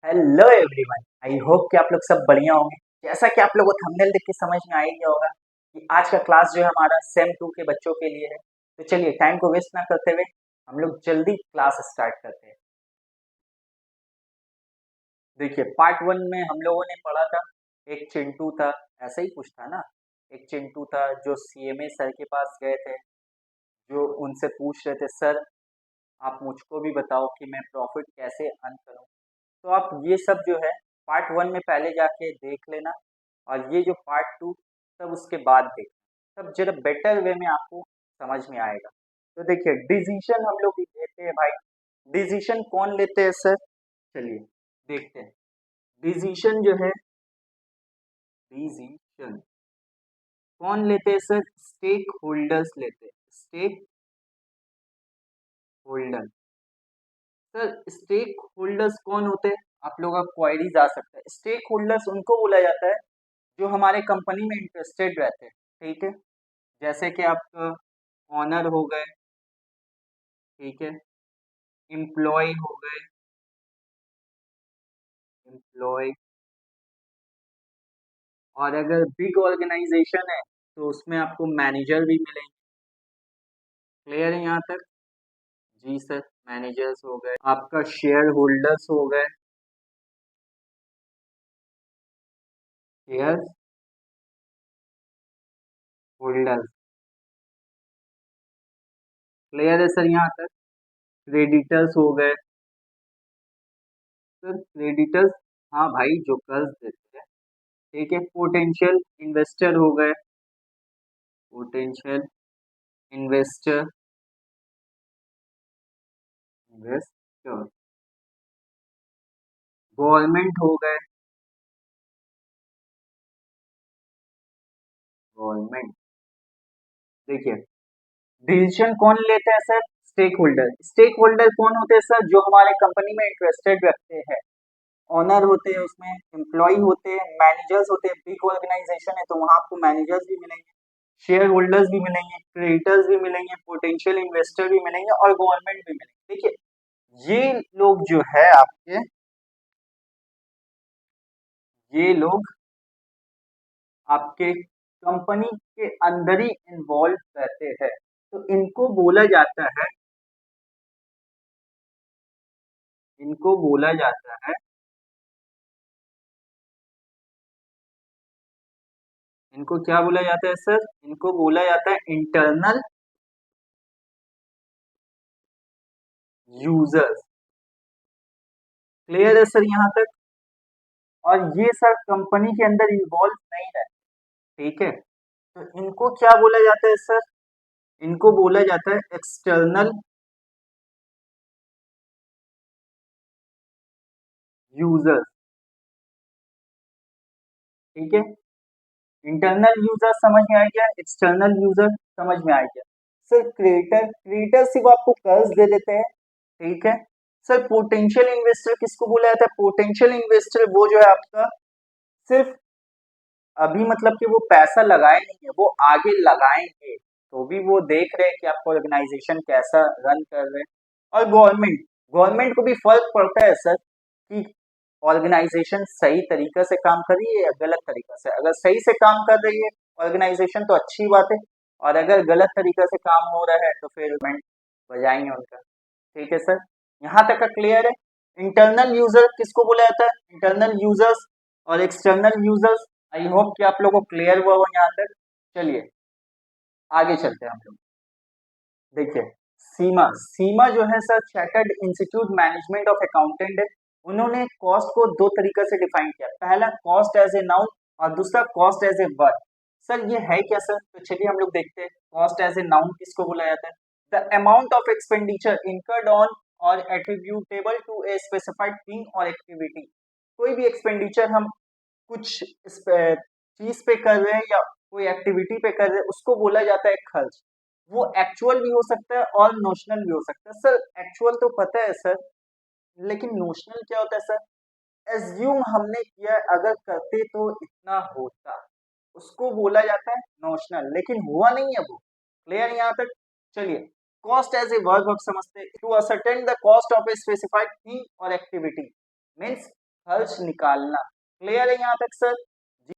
Hello everyone, I hope कि आप लोग सब बढ़िया होंगे। जैसा कि आप लोगों को थंबनेल देख के समझ में आ ही गया होगा कि आज का क्लास जो है हमारा सेम 2 के बच्चों के लिए है। तो चलिए टाइम को वेस्ट ना करते हुए हम लोग जल्दी क्लास स्टार्ट करते हैं। देखिए पार्ट 1 में हम लोगों ने पढ़ा था, एक चिंटू था, ऐसा ही कुछ था ना। एक चिंटू था जो सीएमए सर के पास गए थे, जो उनसे पूछ रहे थे, सर आप मुझको भी बताओ कि मैं प्रॉफिट कैसे अर्न करूं। तो आप ये सब जो है पार्ट 1 में पहले जाके देख लेना, और ये जो पार्ट 2 तब उसके बाद देखना, तब जरा बेटर वे में आपको समझ में आएगा। तो देखिए डिसीजन हम लोग लेते हैं भाई। डिसीजन कौन लेते हैं सर? चलिए देखते हैं। डिसीजन जो है, डिसीजन कौन लेते हैं सर? स्टेक होल्डर्स लेते हैं। Stakeholder. Sir stakeholders कौन होते हैं? आप लोगों का क्वेरीज आ सकता है। स्टेक होल्डर्स उनको बोला जाता है जो हमारे कंपनी में इंटरेस्टेड रहते हैं। ठीक है, जैसे कि आपका ऑनर हो गए, ठीक है, एम्प्लॉय हो गए, एम्प्लॉय। और अगर बिग ऑर्गेनाइजेशन है तो उसमें आपको मैनेजर भी मिलेंगे। क्लियर है यहाँ तक? जी सर, मैनेजर्स हो गए, आपका शेयर होल्डर्स हो गए, शेयर होल्डर्स। क्लियर है सर यहाँ तक? क्रेडिटर्स हो गए। सर क्रेडिटर्स, हाँ भाई, जो कर्ज देते हैं। ठीक है, पोटेंशियल इन्वेस्टर हो गए, पोटेंशियल इन्वेस्टर, इन्वेस्टर। गवर्नमेंट हो गए, गवर्नमेंट। देखिए डिसीजन कौन लेते हैं sir? Stakeholder. Stakeholder कौन होते हैं सर? जो हमारे कंपनी में इंटरेस्टेड रखते हैं। ऑनर होते हैं, उसमें एम्प्लॉय होते हैं, मैनेजर्स होते हैं। बिग ऑर्गेनाइजेशन है तो वहां आपको मैनेजर्स भी मिलेंगे, शेयर होल्डर्स भी मिलेंगे, क्रेडिटर्स भी मिलेंगे, पोटेंशियल इन्वेस्टर भी मिलेंगे और गवर्नमेंट भी मिलेंगे। देखिए ये लोग जो है आपके, ये लोग आपके कंपनी के अंदर ही इन्वॉल्व रहते हैं। तो इनको बोला जाता है, इनको बोला जाता है, इनको क्या बोला जाता है सर? इनको बोला जाता है इंटरनल यूजर्स। क्लियर है सर यहाँ तक? और ये सर कंपनी के अंदर इन्वॉल्व नहीं रहते। ठीक है, तो इनको क्या बोला जाता है सर? इनको बोला जाता है एक्सटर्नल यूजर्स। ठीक है, इंटरनल यूजर समझ में आ गया, एक्सटर्नल यूजर समझ में आ गया। सर क्रिएटर, क्रिएटर सिर्फ आपको कर्ज दे देते हैं। ठीक है सर, पोटेंशियल इन्वेस्टर किसको बोला जाता है? पोटेंशियल इन्वेस्टर वो जो है आपका सिर्फ अभी मतलब कि वो पैसा लगाए नहीं है, वो आगे लगाएंगे। तो भी वो देख रहे हैं कि आपका ऑर्गेनाइजेशन कैसा रन कर रहे हैं। और गवर्नमेंट, गवर्नमेंट को भी फर्क पड़ता है सर कि ऑर्गेनाइजेशन सही तरीका से काम कर रही है या गलत तरीका से। अगर सही से काम कर रही है ऑर्गेनाइजेशन तो अच्छी बात है, और अगर गलत तरीका से काम हो रहा है तो फिर गवर्नमेंट बजाएंगे उनका। ठीक है सर, यहाँ तक का क्लियर है? इंटरनल यूजर किसको बोला जाता है? इंटरनल यूजर्स और एक्सटर्नल यूजर्स। आई होप कि आप लोगों को क्लियर हुआ हो यहाँ तक। चलिए आगे चलते हैं हम लोग। देखिए सीमा, सीमा जो है sir chartered institute management of accountant है। उन्होंने कॉस्ट को दो तरीके से डिफाइन किया, पहला कॉस्ट एज ए नाउन और दूसरा cost as a word. Sir ये है क्या सर? तो चलिए हम लोग देखते हैं। कॉस्ट एज ए नाउन किसको बोला जाता है? The amount of expenditure incurred on और attributable to a specified thing और एक्टिविटी। कोई भी एक्सपेंडिचर हम कुछ चीज पे कर रहे हैं या कोई एक्टिविटी पे कर रहे हैं उसको बोला जाता है खर्च। वो एक्चुअल भी हो सकता है और नोशनल भी हो सकता है। सर एक्चुअल तो पता है सर, लेकिन नोशनल क्या होता है सर? एज्यूम हमने किया, अगर करते तो इतना होता, उसको बोला जाता है नोशनल, लेकिन हुआ नहीं है वो। क्लियर यहाँ तक? चलिए कॉस्ट एज ए वर्ब अब समझते हैं। To ascertain the cost of a specified thing और एक्टिविटी मीन्स खर्च निकालना। क्लियर है यहाँ तक सर?